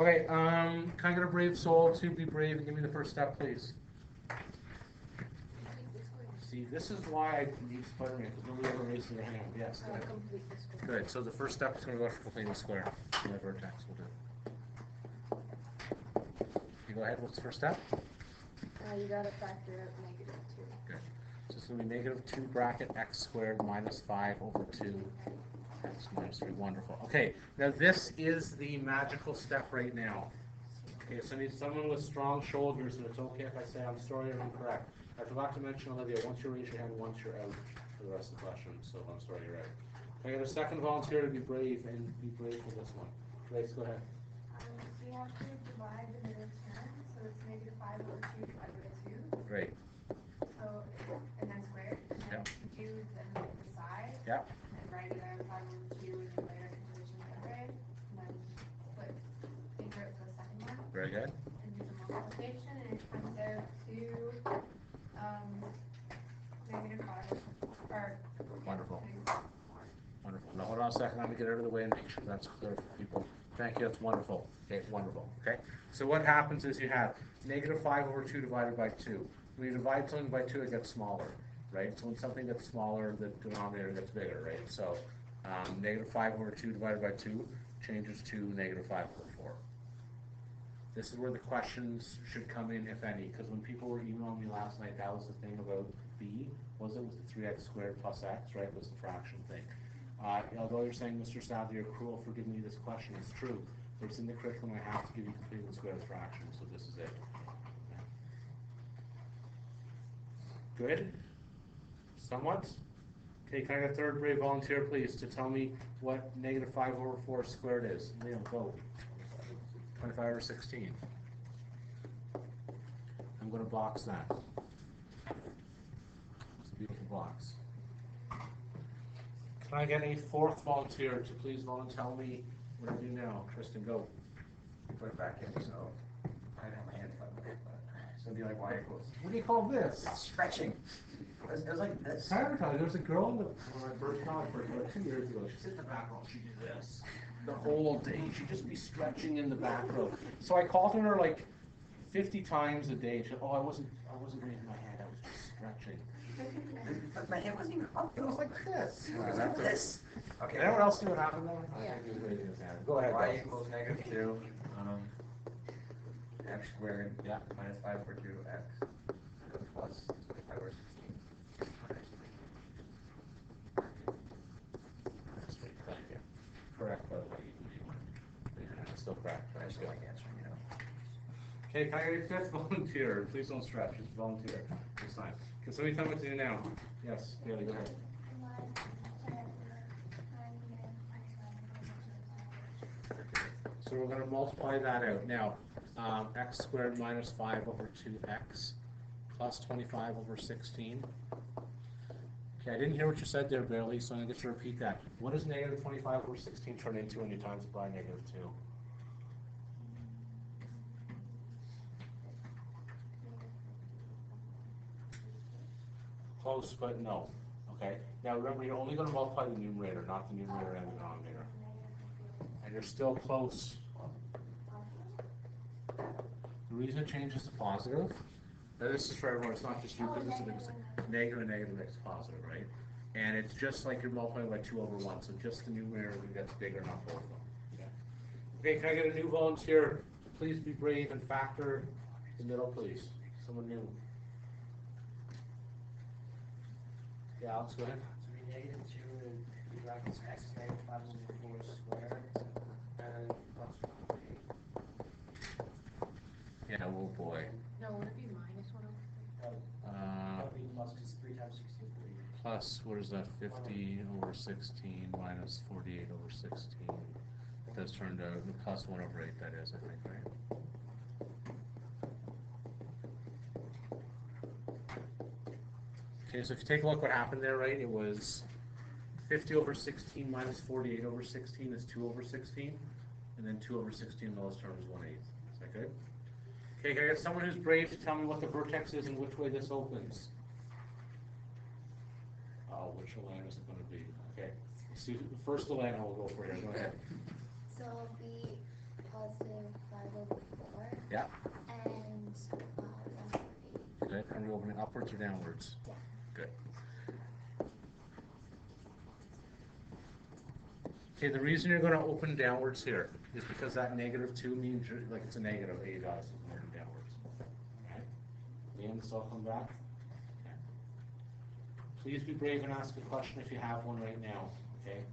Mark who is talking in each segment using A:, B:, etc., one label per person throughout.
A: Okay, can I get a brave soul to be brave and give me the first step, please? See, this is why I need Spider-Man, because nobody ever raises their hand. Yes, go ahead. Good, so the first step is going to go for completing the square. My vertex will do. You go ahead, what's the first step?
B: You gotta factor out -2.
A: Good. So it's going to be -2 bracket x squared minus 5 over 2 x minus 3. Wonderful. Okay, now this is the magical step right now. Okay, so I need someone with strong shoulders, and it's okay if I say I'm sorry or incorrect. I forgot to mention, Olivia, once you raise your hand, once you're out for the rest of the questions, so I'm sorry you're out. I got a second volunteer to be brave and be brave for this one. Grace, go ahead.
B: So you have to divide the middle term, so it's -5 over 2 divided by 2.
A: Great.
B: So, and then squared, and then do the side.
A: Yep.
B: And write it out 5 over 2 and then later condition the other way, and then split figure out the second one.
A: Very good.
B: And do the multiplication, and it comes out to -5 or
A: Wonderful. Wonderful. Now hold on a second. I'm going to get out of the way and make sure that's clear for people. Thank you. That's wonderful. Okay, wonderful. Okay. So what happens is you have -5 over 2 divided by 2. When you divide something by 2, it gets smaller, right? So when something gets smaller, the denominator gets bigger, right? So -5 over 2 divided by 2 changes to -5 over 4. This is where the questions should come in, if any, because when people were emailing me last night, that was the thing about b, was the 3x squared plus x, right, was the fraction thing. Although you're saying, Mr. Sadler, you're cruel for giving me this question, it's true, but it's in the curriculum, I have to give you completely squared fraction, so this is it. Good? Somewhat? Okay, can I get a third brave volunteer, please, to tell me what -5 over 4 squared is? Liam, go. 25 over 16. I'm going to box that. It's a beautiful box. Can I get a fourth volunteer to please tell me what I do now? Tristan, go.
C: Put it back in, so I don't have my hands up, but it's going to be like y equals.
A: What do you call this?
C: Stretching. It was like this.
A: Sabotage. There was a girl when I first saw her like 2 years ago. She'd sit in the back row. She'd do this the whole day. She'd just be stretching in the back row. So I called her like 50 times a day. She said, "Oh, I wasn't raising my hand. I was just stretching."
C: But my hand wasn't even up.
A: It was like this.
C: It was like this. Okay.
A: Did anyone else see what happened there?
B: Yeah.
A: I think he was raising his hand. Go ahead.
C: Y equals -2. X squared.
A: Yeah.
C: Minus 5 over 2x plus 5 over 16.
A: Thank you. Correct, by the way. It's still correct.
C: But I still like answering, you know.
A: Okay, can I get a fifth volunteer? Please don't stretch, just volunteer. It's fine. Can somebody tell me what to do now? Yes, Bailey, go ahead. So we're going to multiply that out. Now, x squared minus 5 over 2x plus 25 over 16. Okay, I didn't hear what you said there, Bailey, so I'm going to get you to repeat that. What does -25 over 16 turn into when you times it by -2? Close, but no. Okay. Now remember, you're only going to multiply the numerator, not the numerator and the denominator. And you're still close. The reason it changes to positive, now this is for everyone, it's not just you, because it's a negative and negative makes it positive, right? And it's just like you're multiplying by 2 over 1, so just the numerator gets bigger, not both of them. Okay, can I get a new volunteer? Please be brave and factor the middle, please. Someone new. Yeah, Alex, go ahead.
D: So we -2 and we brackets x -5 over 4 squared and plus 1.
A: Yeah, oh boy.
B: No, would it be -1 over 3?
D: That would be plus, because 3 times 16 is 30.
A: Plus, what is that, 50 over 16 minus 48 over 16. It does turn to plus 1 over 8, that is, I think, right? Okay, so if you take a look what happened there, right, it was 50 over 16 minus 48 over 16 is 2 over 16, and then 2 over 16 lowest term is 1/8. Is that good? Okay, can I get someone who's brave to tell me what the vertex is and which way this opens? Oh, which Elena is it going to be? Okay, see, first Elena will go for here. Go ahead.
E: So it'll be +5
A: Yeah.
B: And, 148.
A: Good. Are we opening upwards or downwards?
B: Yeah.
A: Good. Okay, the reason you're gonna open downwards here is because that -2 means like it's a negative, A dots is moving downwards. Alright? Liam, this all come back? Okay. Please be brave and ask a question if you have one right now, okay?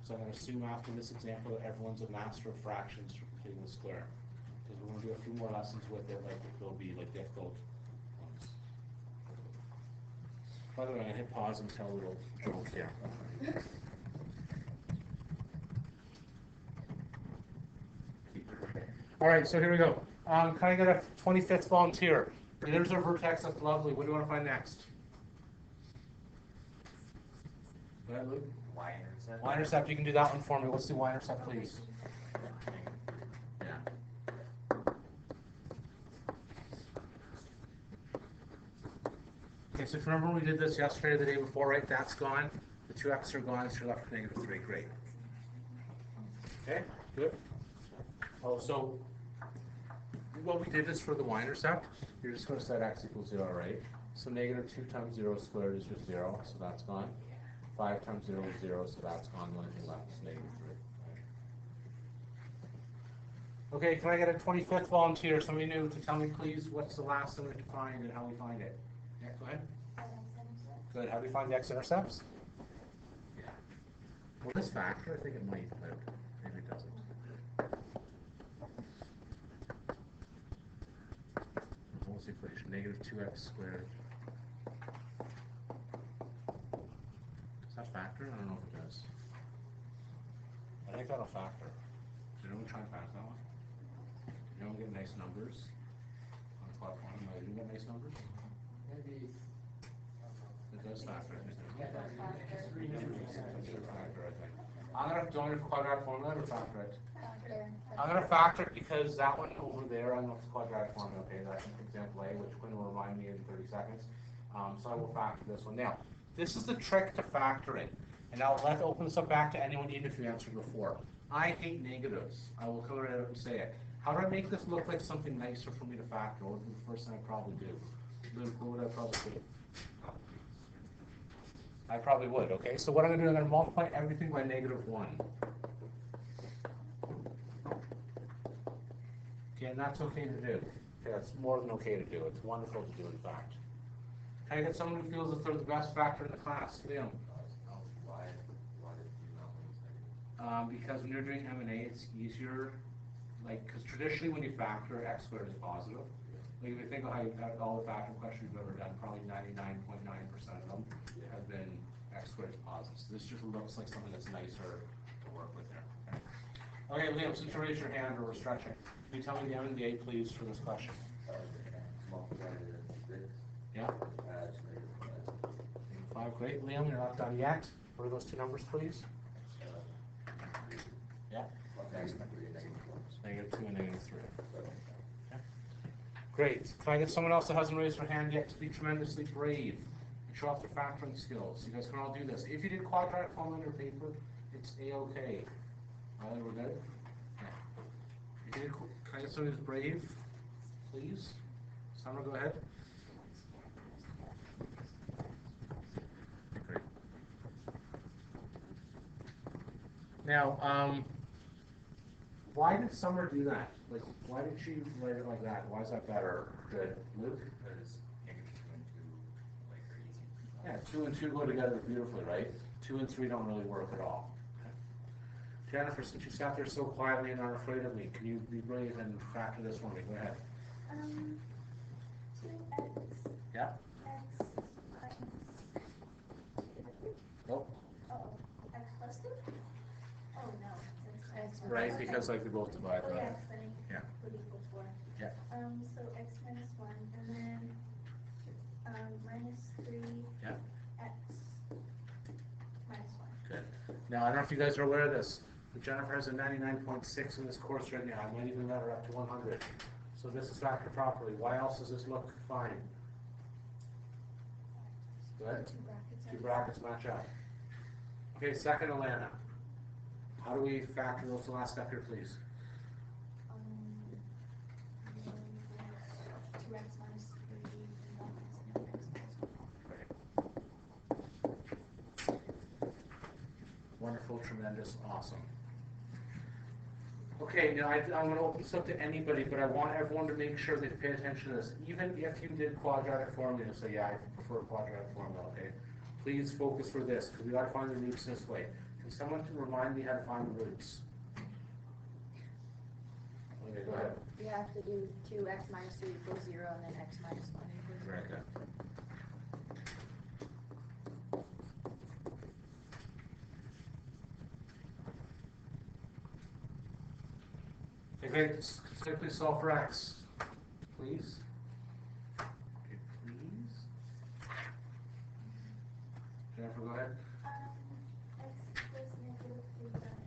A: So I'm gonna assume after this example that everyone's a master of fractions for completing the square. Because we're gonna do a few more lessons with it, like they'll be like difficult ones. By the way, I'm gonna hit pause and tell a little joke here. All right, so here we go. Can I get a 25th volunteer? There's our vertex, that's lovely. What do you want to find next? Go ahead, Luke.
C: Y-intercept.
A: Y-intercept, you can do that one for me. Let's do Y-intercept, please. Yeah. Okay, so if you remember when we did this yesterday or the day before, right? That's gone. The 2x are gone, so you're left with -3. Great. Okay, good. Oh, so what we did is for the y-intercept, you're just going to set x equals 0, right? So -2 times 0 squared is just 0, so that's gone. 5 times 0 is 0, so that's gone. The only thing left is -3. Okay, can I get a 25th volunteer, somebody new, to tell me please what's the last number to find and how we find it? Yeah, go ahead. Good, how do we find the x-intercepts? Yeah. Will this factor? I think it might, but maybe it doesn't. What's the equation? -2x squared. Does that factor? I don't know if it does. I think that'll factor. Did anyone try and factor that one? Did anyone get nice numbers on the plot form? Did you get nice numbers?
D: Maybe.
A: It does factor, I think.
D: Yeah,
A: It should factor, I think. I'm gonna do it for quadratic formula or factor it.
B: Factor.
A: I'm gonna factor it because that one over there, I know it's quadratic formula, okay, that's example A, which Quinn will remind me in 30 seconds. So I will factor this one. Now, this is the trick to factoring, and I'll open this up back to anyone, even if you answered before. I hate negatives. I will come right out and say it. How do I make this look like something nicer for me to factor? What would be the first thing I probably do? Luke, what would I probably do? I probably would, okay? So what I'm gonna do, I'm gonna multiply everything by -1. Okay, and that's okay to do. Okay, that's more than okay to do. It's wonderful to do, in fact. Can I get someone who feels that they're the best factor in the class? Liam? Because when you're doing M&A, it's easier, like, because traditionally when you factor, x squared is positive. Like, if you think of how all the factoring questions you've ever done, probably 99.9% of them have been x squared is positive. So this just looks like something that's nicer to work with there. Okay, Liam, since you raised your hand or we're stretching, can you tell me the M and the A, please, for this question? Yeah? 5, great. Liam, you're not done yet. What are those two numbers, please? Yeah? -2 and -3. Okay. Great. Can I get someone else that hasn't raised their hand yet to be tremendously brave and show off their factoring skills? You guys can all do this. If you did quadratic formula on your paper, it's A-okay. All right, we're good? Yeah. If you did, can I get someone who's brave, please? Summer, go ahead. Great. Now, why did Summer do that? Like, why did she write it like that? Why is that better? Good. Luke?
C: Because -2 and 2, like, are easy.
A: Yeah, 2 and 2 go together beautifully, right? 2 and 3 don't really work at all. Okay. Jennifer, since you sat there so quietly and aren't afraid of me, can you be brave and factor this for me? Go ahead.
B: 2x.
A: Yeah?
B: X minus.
A: Oh,
B: X plus 2? Oh, no. It's
A: right, because like they both divide,
B: Oh, yeah,
A: right?
B: funny.
A: Yeah.
B: Would equal 4.
A: Yeah.
B: So x minus 1, and then, minus 3.
A: Yeah.
B: X minus 1.
A: Good. Now, I don't know if you guys are aware of this, but Jennifer has a 99.6 in this course right now. I might even let her up to 100. So this is factored properly. Why else does this look fine? Good.
B: 2 brackets.
A: 2 brackets match up. Okay, second, Alana. How do we factor those? The last step here, please. wonderful, tremendous, awesome. Okay, now I'm gonna open this up to anybody, but I want everyone to make sure they pay attention to this. Even if you did quadratic formula, so yeah, I prefer quadratic formula, okay? Please focus for this, because we gotta find the roots this way. Can someone remind me how to find the roots? Okay, go ahead.
E: You have to do 2x minus 3 equals 0, and then x minus 1 equals 0.
A: Very good. Okay, simply solve for x, please. Okay, please. Jennifer, go ahead.
B: X equals negative 3 times.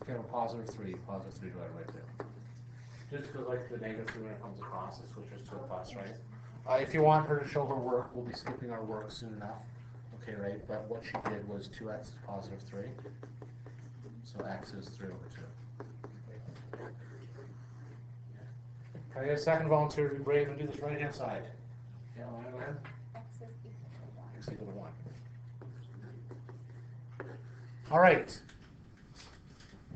A: Okay, well, positive 3 divided by 2. Just because like the negative 3 when it comes across, it switches to a plus, right? If you want her to show her work, we'll be skipping our work soon enough. Okay, right? But what she did was 2x is positive 3. So x is 3 over 2. Can I get a second volunteer to be brave and do this right hand side? Yeah, want to go ahead?
E: X is equal to 1.
A: X equal to 1. All right.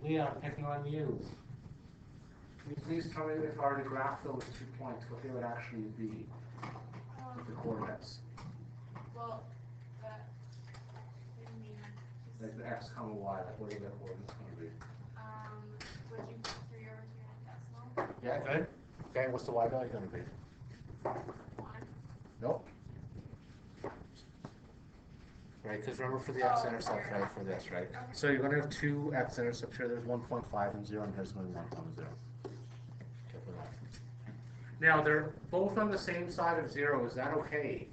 A: Leah, I'm picking on you. Can you please tell me if I were to graph those 2 points, what they would actually be with the coordinates?
B: Well, that would mean,
A: Like the x, comma, y, like what are the coordinates going to be?
B: would you put 3 over here in decimal?
A: Yeah, good. Okay, what's the y value going to be?
B: 1.
A: Nope. Right, because remember for the x-intercept, right, for this, right? So you're going to have 2 x-intercepts here. There's 1.5 and 0, and here's going to be 1, 0. Okay, for that. Now, they're both on the same side of 0. Is that okay?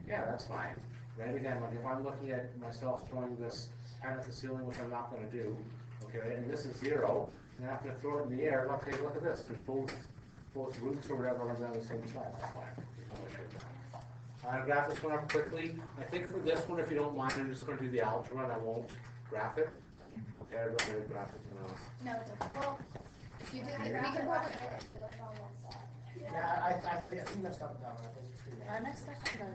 A: Yeah, that's fine. Right, again, like if I'm looking at myself throwing this pen at the ceiling, which I'm not going to do, okay, and this is 0, and I have to throw it in the air, okay, look at this. There's both roots or whatever are on the same side. That's fine. I'm going to graph this one up quickly. I think for this one, if you don't mind, I'm just going to do the algebra and I won't graph it. Okay, I don't really graph it.
E: No, well, you can, we can work with it.
D: Yeah, I think that's not done. I think it's too
E: Our next question.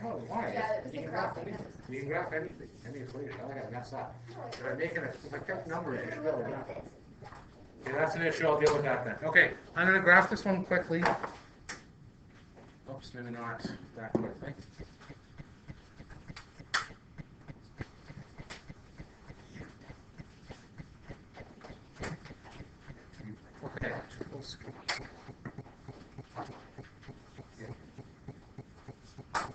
A: Oh, why?
B: Yeah, it was
A: You
B: the
A: can graph
B: graphing.
A: anything. You can graph anything. Any equation. I got to mess up. If I make it, if I kept numbers, you should be able to graph it. Okay, that's an issue. I'll deal with that then. Okay, I'm going to graph this one quickly. Oops, maybe not that quickly. Okay.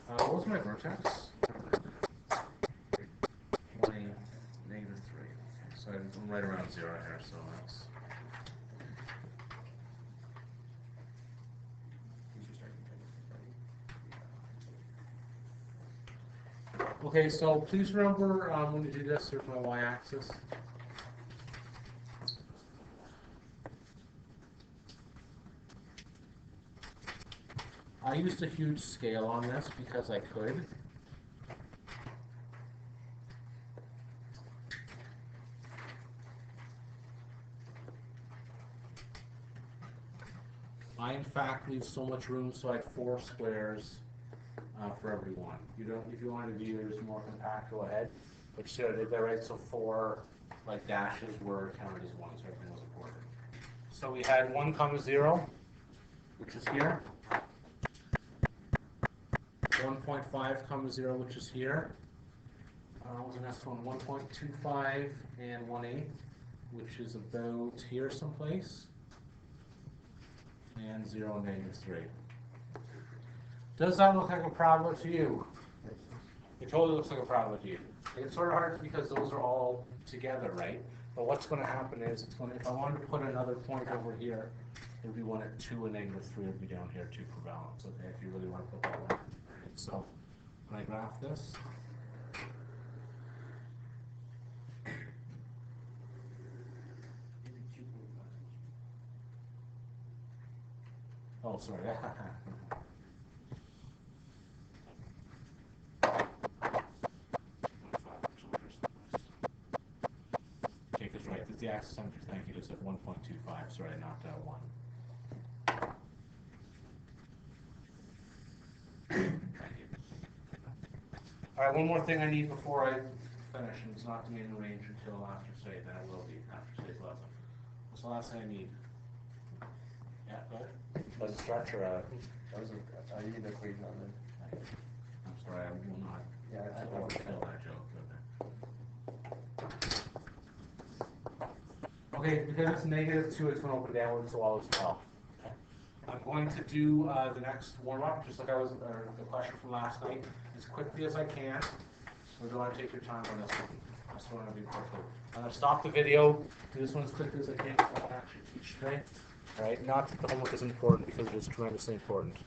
A: What was my vertex? Negative 3. So I'm right around 0 here, so that's... Okay, so please remember when you do this, there's my y-axis. I used a huge scale on this because I could. I in fact leave so much room so I had 4 squares for every one. You don't, if you wanted to be yours more compact, go ahead. But sure, I did that right. So 4 like dashes were counted as 1, so everything was important. So we had 1, 0, which is here. 1.5, 0, which is here. What was the next one? 1.25 and 1/8, which is about here someplace. And 0, -3. Does that look like a parabola to you? It totally looks like a parabola to you. It's sort of hard because those are all together, right? But what's going to happen is, it's going to, if I wanted to put another point over here, it would be 1 at 2 and -3 would be down here too for balance. Okay, if you really want to put that one. So when I graph this, oh, sorry. Okay, because right, because the axis I'm thinking is at 1.25. Sorry, I knocked out 1. All right, one more thing I need before I finish and it's not to be in range until after say, then it will be after today's lesson. What's the last thing I need? Yeah, go ahead.
D: Was a structure, you need the equation on it.
A: I'm sorry, I will not.
D: Yeah,
A: I won't tell that joke. Okay, because it's -2, it's gonna open downwards as well as well. I'm going to do the next warm-up, just like I was, or the question from last night, as quickly as I can. So don't want to take your time on this one. I just want to be quickly. I'm gonna stop the video, do this one as quickly as I can, I want to actually teach today. All right, not that the homework is important, because it is tremendously important.